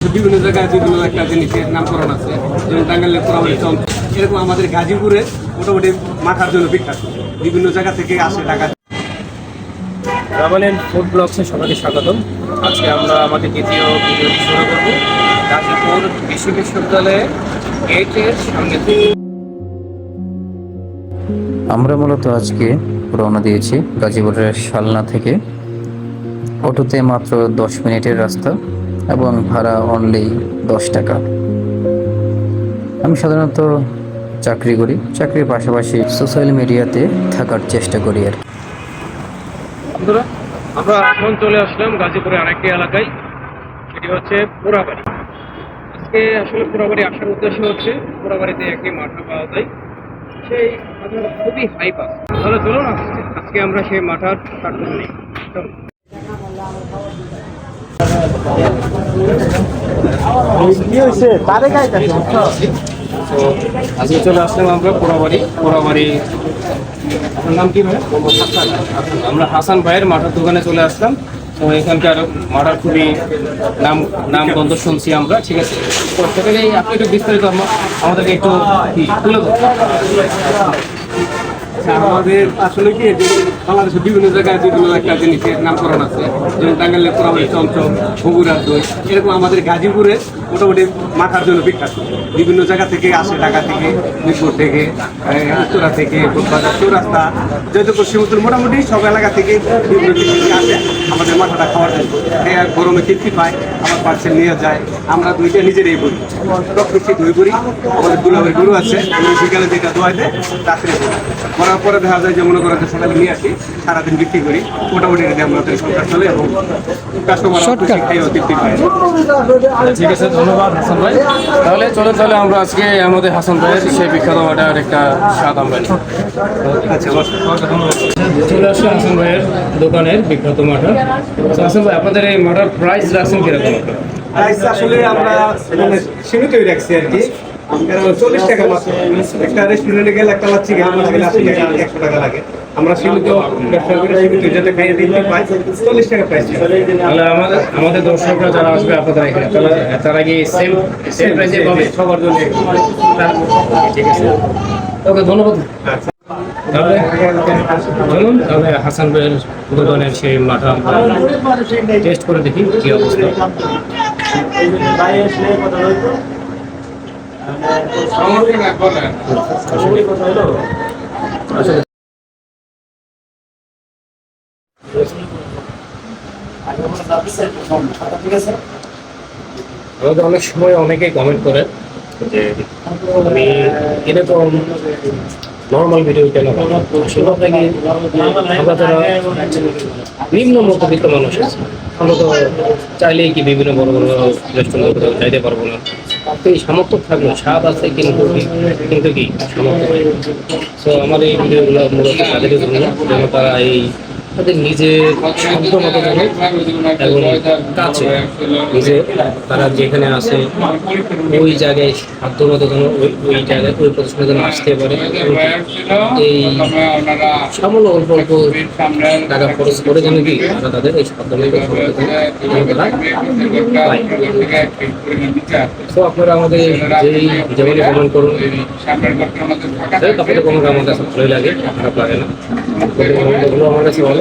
বিভিন্ন জায়গায় বিভিন্ন একটা জিনিসের নামকরণ আছে, যেমন টাঙ্গাইলের পোড়াবাড়ি চন্দ্র, এরকম আমাদের গাজীপুরে মোটামুটি মাথার জন্য বিখ্যাত। বিভিন্ন জায়গা থেকে আসে টাকা। রামালেন ফুড ব্লগসে সবাইকে স্বাগতম। আজকে আমরা আমাদের দ্বিতীয় ভিডিওটি শুরু করব গাজীপুর বিশ্ববিদ্যালয়ে গেটের সামনে থেকে। আমরা মূলত আজকে রওনা দিয়েছি গাজীপুরের শালনা থেকে। অটোতে মাত্র 10 মিনিটের রাস্তা এবং ভাড়া অনলি 10 টাকা। আমি সাধারণত চাকরি করি, চাকরির পাশাপাশি সোশ্যাল মিডিয়াতে থাকার চেষ্টা করি আর কি। বন্ধুরা, আমরা এখন চলে আসলাম গাজীপুরের আরেকটি এলাকায়, সেটি হচ্ছে পোড়াবাড়ি। আজকে আসলে পোড়াবাড়ি আসার উদ্দেশ্য হচ্ছে পোড়াবাড়িতে একটি মাঠা পাওয়া যায়, সেই মাঠার খুবই হাইপ আছে। তাহলে চলুন আজকে আমরা সেই মাঠার কাটতে নিই। আজকে চলে আসলাম আমরা পোড়াবাড়ি নাম কি ভাই? আমরা হাসান ভাইয়ের মাঠার দোকানে চলে আসলাম। তো এখানকার মাঠার খুবই নাম গন্ধ শুনছি আমরা, ঠিক আছে। তো সেখানে আপনি একটু বিস্তারিত আমাদেরকে একটু তুলে ধরুন। আমাদের আসলে কি বাংলাদেশের বিভিন্ন জায়গায় বিভিন্ন একটা জিনিসের নামকরণ আছে, যেমন টাঙ্গাইলের পোড়াবাড়ি চন্দ্র, বগুড়ার দই, এরকম আমাদের গাজীপুরে মোটামুটি মাথার জন্য বিখ্যাত। বিভিন্ন জায়গা থেকে আসে, ঢাকা থেকে, মিরপুর থেকে, উত্তরা থেকে, বাজার চৌরাস্তা, জয়দেবপুর, শিবপুর, মোটামুটি সব এলাকা থেকে বিভিন্ন দিক থেকে আসে আমাদের মাথাটা খাওয়ার জন্য। গরমে তৃপ্তি পায়, আমার পার্সেল নিয়ে যায়। আমরা দুইটা নিজেরাই বলি, টক মিষ্টি দই করি। আমাদের দুলাবের গরু আছে, বিকালে যেটা দোয়া দেয় রাত্রে করার পরে দেখা যায় যে মনে করেন যে সকালে নিয়ে আসি, সারাদিন বিক্রি করি, মোটামুটি রেটে আমাদের সংসার চলে এবং কাস্টমার খাইও তৃপ্তি পায়। ঠিক আছে, ধন্যবাদ হাসান ভাই। তাহলে আমরা আজকে আমাদের হাসান ভাইয়ের সেই বিখ্যাত মাঠার একটা স্বাদ আমরা নিই। আচ্ছা, চলে আসছে হাসান ভাইয়ের দোকানের বিখ্যাত মাঠা। হাসান ভাই, আপনাদের এই মাঠার প্রাইস রাখছেন কিরকম? প্রাইস আসলে আমরা সীমিতই রাখছি আর কি, 40 টাকা মাত্র। একটা রেস্টুরেন্টে গেলে একটা লাচ্ছি গেলে 80 টাকা 100 টাকা লাগে। আমরা সীমিত ব্যবসা করে সীমিত যাতে খাইয়ে দিতে পাই, 40 টাকা প্রাইস। তাহলে আমাদের দর্শকরা যারা আসবে আপনাদের এখানে, তারা কি সেম প্রাইসে পাবে সবার জন্য? ঠিক আছে, ওকে, ধন্যবাদ। তাহলে বলুন, তাহলে হাসান ভাইয়ের দোকানের সেই মাঠা টেস্ট করে দেখি কি অবস্থা। আমাদের অনেক সময় অনেকেই কমেন্ট করে যে আমি এরকম নর্মাল ভিডিও কেন সেটা থেকে আমরা যারা নিম্ন মধ্যবিত্ত মানুষ আছে, আমরা তো চাইলেই কি বিভিন্ন বড় বড় রেস্টুরেন্টে যাইতে পারবো না। তো এই সামর্থ্য থাকবে, স্বাদ আছে কিন্তু কি সামর্থ্য নেই। তো আমার এই ভিডিওগুলো মূলত তাদের জন্য, যেন তারা তাদের নিজের সাধ্য মতো জানে এবং কাছে নিজে তারা যেখানে আসে ওই জায়গায় সাধ্য মতো যেন ওই জায়গায় ওই প্রতিষ্ঠানে যেন আসতে পারে। এই সামান্য অল্প অল্প টাকা খরচ করে যেন কি তারা তাদের এই সাধ্য মতো তো আপনারা আমাদের যেমনই কমেন্ট করুন, আপনাদের কোনো আমার কাছে ভালোই লাগে, খারাপ লাগে না। কমেন্টগুলো আমার কাছে ভালো।